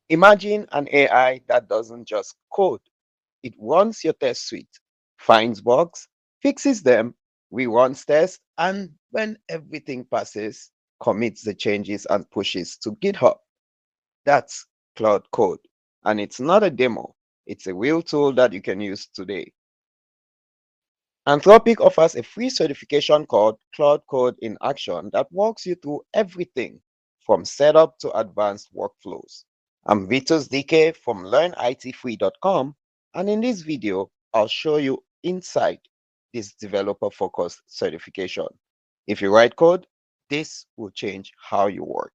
Imagine an AI that doesn't just code, it runs your test suite, finds bugs, fixes them, reruns tests, and when everything passes, commits the changes and pushes to GitHub. That's Claude Code. And it's not a demo, it's a real tool that you can use today. Anthropic offers a free certification called Claude Code in Action that walks you through everything from setup to advanced workflows. I'm Vitus Dk from learnitfree.com, and in this video, I'll show you inside this developer-focused certification. If you write code, this will change how you work.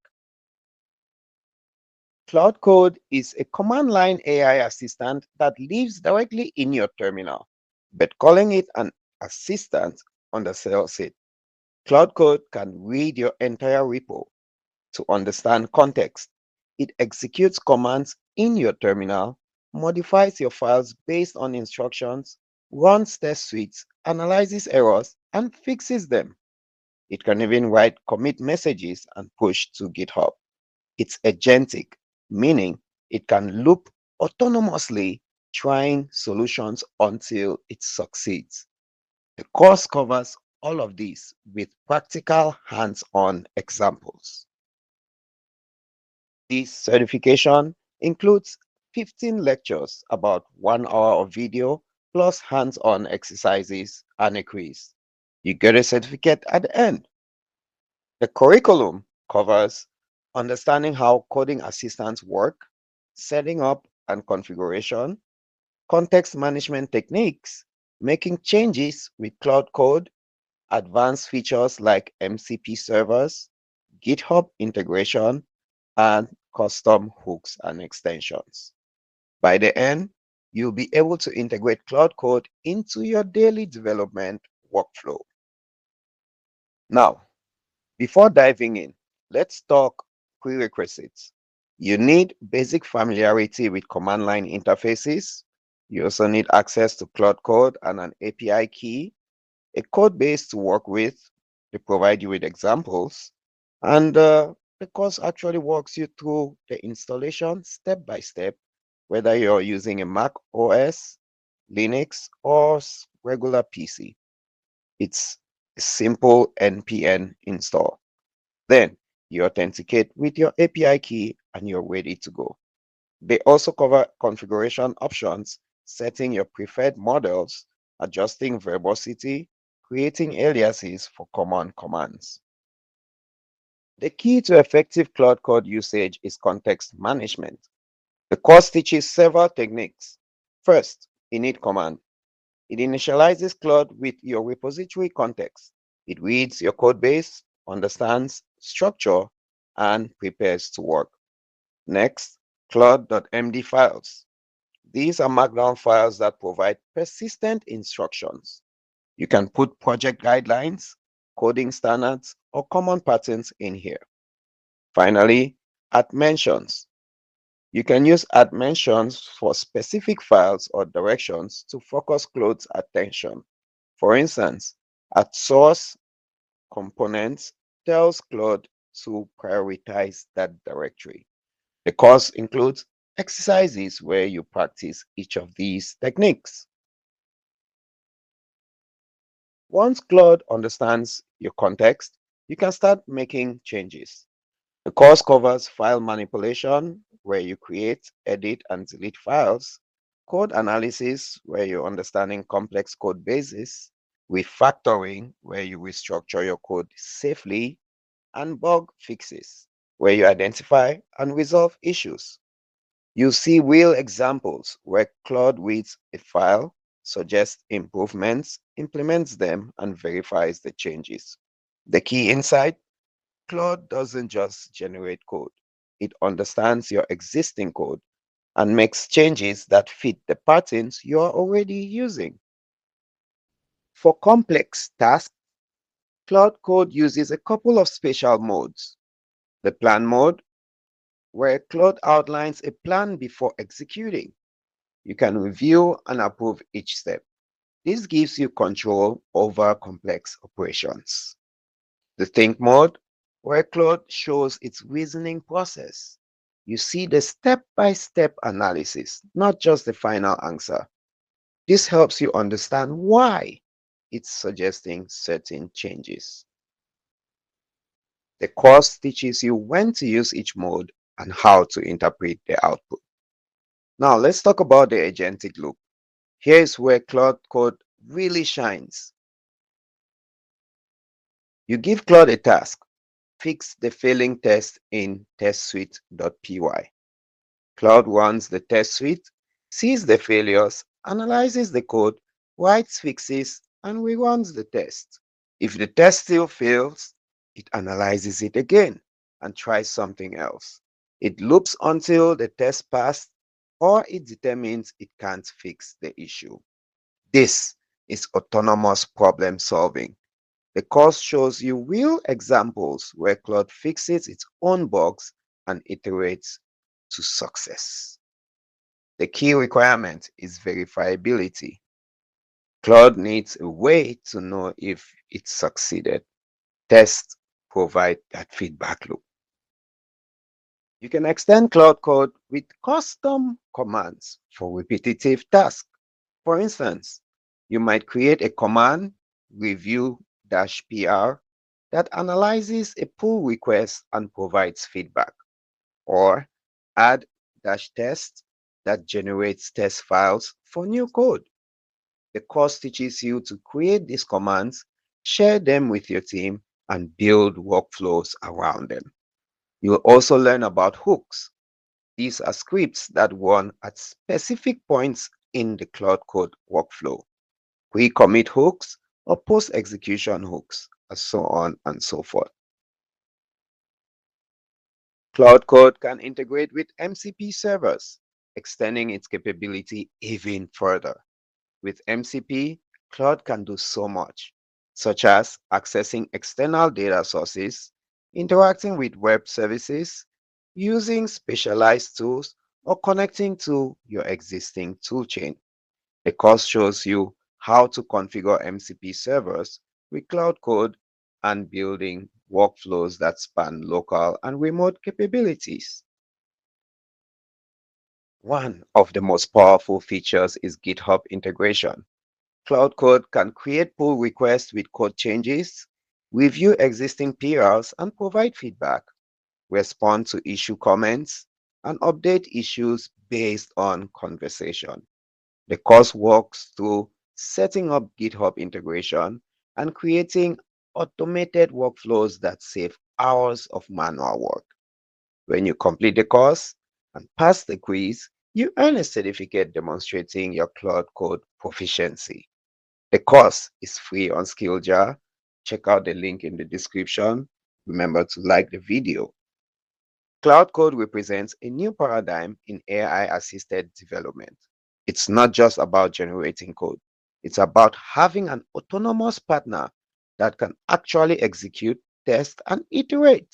Claude Code is a command line AI assistant that lives directly in your terminal, but calling it an assistant undersells it. Claude Code can read your entire repo to understand context. It executes commands in your terminal, modifies your files based on instructions, runs test suites, analyzes errors, and fixes them. It can even write commit messages and push to GitHub. It's agentic, meaning it can loop autonomously, trying solutions until it succeeds. The course covers all of this with practical hands-on examples. This certification includes 15 lectures, about 1 hour of video, plus hands-on exercises and a quiz. You get a certificate at the end. The curriculum covers understanding how coding assistants work, setting up and configuration, context management techniques, making changes with Claude Code, advanced features like MCP servers, GitHub integration, and custom hooks and extensions. By the end, you'll be able to integrate Claude Code into your daily development workflow. Now, before diving in, let's talk prerequisites. You need basic familiarity with command line interfaces. You also need access to Claude Code and an API key, a code base to work with. They provide you with examples, and the course actually walks you through the installation step by step, whether you're using a Mac OS, Linux, or regular PC. It's a simple npm install. Then you authenticate with your API key and you're ready to go. They also cover configuration options, setting your preferred models, adjusting verbosity, creating aliases for common commands. The key to effective Claude Code usage is context management. The course teaches several techniques. First, init command. It initializes Claude with your repository context. It reads your code base, understands structure, and prepares to work. Next, claude.md files. These are Markdown files that provide persistent instructions. You can put project guidelines, coding standards, or common patterns in here. Finally, at mentions. You can use at mentions for specific files or directions to focus Claude's attention. For instance, at source components tells Claude to prioritize that directory. The course includes exercises where you practice each of these techniques. Once Claude understands your context, you can start making changes. The course covers file manipulation, where you create, edit, and delete files, code analysis, where you're understanding complex code bases, refactoring, where you restructure your code safely, and bug fixes, where you identify and resolve issues. You see real examples where Claude reads a file, suggests improvements, implements them, and verifies the changes. The key insight: Claude doesn't just generate code, it understands your existing code and makes changes that fit the patterns you are already using. For complex tasks, Claude Code uses a couple of special modes. The plan mode, where Claude outlines a plan before executing. You can review and approve each step. This gives you control over complex operations. The think mode, where Claude shows its reasoning process. You see the step-by-step analysis, not just the final answer. This helps you understand why it's suggesting certain changes. The course teaches you when to use each mode and how to interpret the output. Now let's talk about the agentic loop. Here is where Claude Code really shines. You give Claude a task, fix the failing test in testsuite.py. Claude runs the test suite, sees the failures, analyzes the code, writes fixes, and reruns the test. If the test still fails, it analyzes it again and tries something else. It loops until the test passed or it determines it can't fix the issue. This is autonomous problem solving. The course shows you real examples where Claude fixes its own bugs and iterates to success. The key requirement is verifiability. Claude needs a way to know if it succeeded. Tests provide that feedback loop. You can extend Claude Code with custom commands for repetitive tasks. For instance, you might create a command review-pr that analyzes a pull request and provides feedback, or add-test that generates test files for new code. The course teaches you to create these commands, share them with your team, and build workflows around them. You'll also learn about hooks. These are scripts that run at specific points in the Claude Code workflow. Pre-commit hooks or post-execution hooks, and so on and so forth. Claude Code can integrate with MCP servers, extending its capability even further. With MCP, Claude can do so much, such as accessing external data sources, interacting with web services, using specialized tools, or connecting to your existing toolchain. The course shows you how to configure MCP servers with Claude Code and building workflows that span local and remote capabilities. One of the most powerful features is GitHub integration. Claude Code can create pull requests with code changes, review existing PRs and provide feedback, respond to issue comments, and update issues based on conversation. The course walks through setting up GitHub integration and creating automated workflows that save hours of manual work. When you complete the course and pass the quiz, you earn a certificate demonstrating your Claude Code proficiency. The course is free on Skilljar. Check out the link in the description. Remember to like the video. Claude Code represents a new paradigm in AI-assisted development. It's not just about generating code. It's about having an autonomous partner that can actually execute, test, and iterate.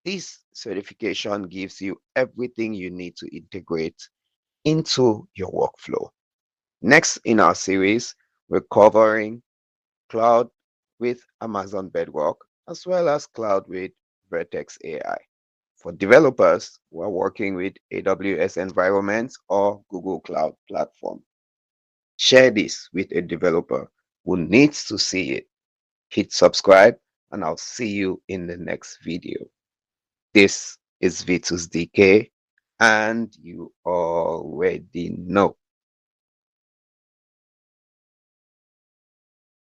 This certification gives you everything you need to integrate into your workflow. Next in our series, we're covering Cloud with Amazon Bedrock, as well as Cloud with Vertex AI. For developers who are working with AWS environments or Google Cloud Platform, share this with a developer who needs to see it. Hit subscribe, and I'll see you in the next video. This is Vitus Dk, and you already know.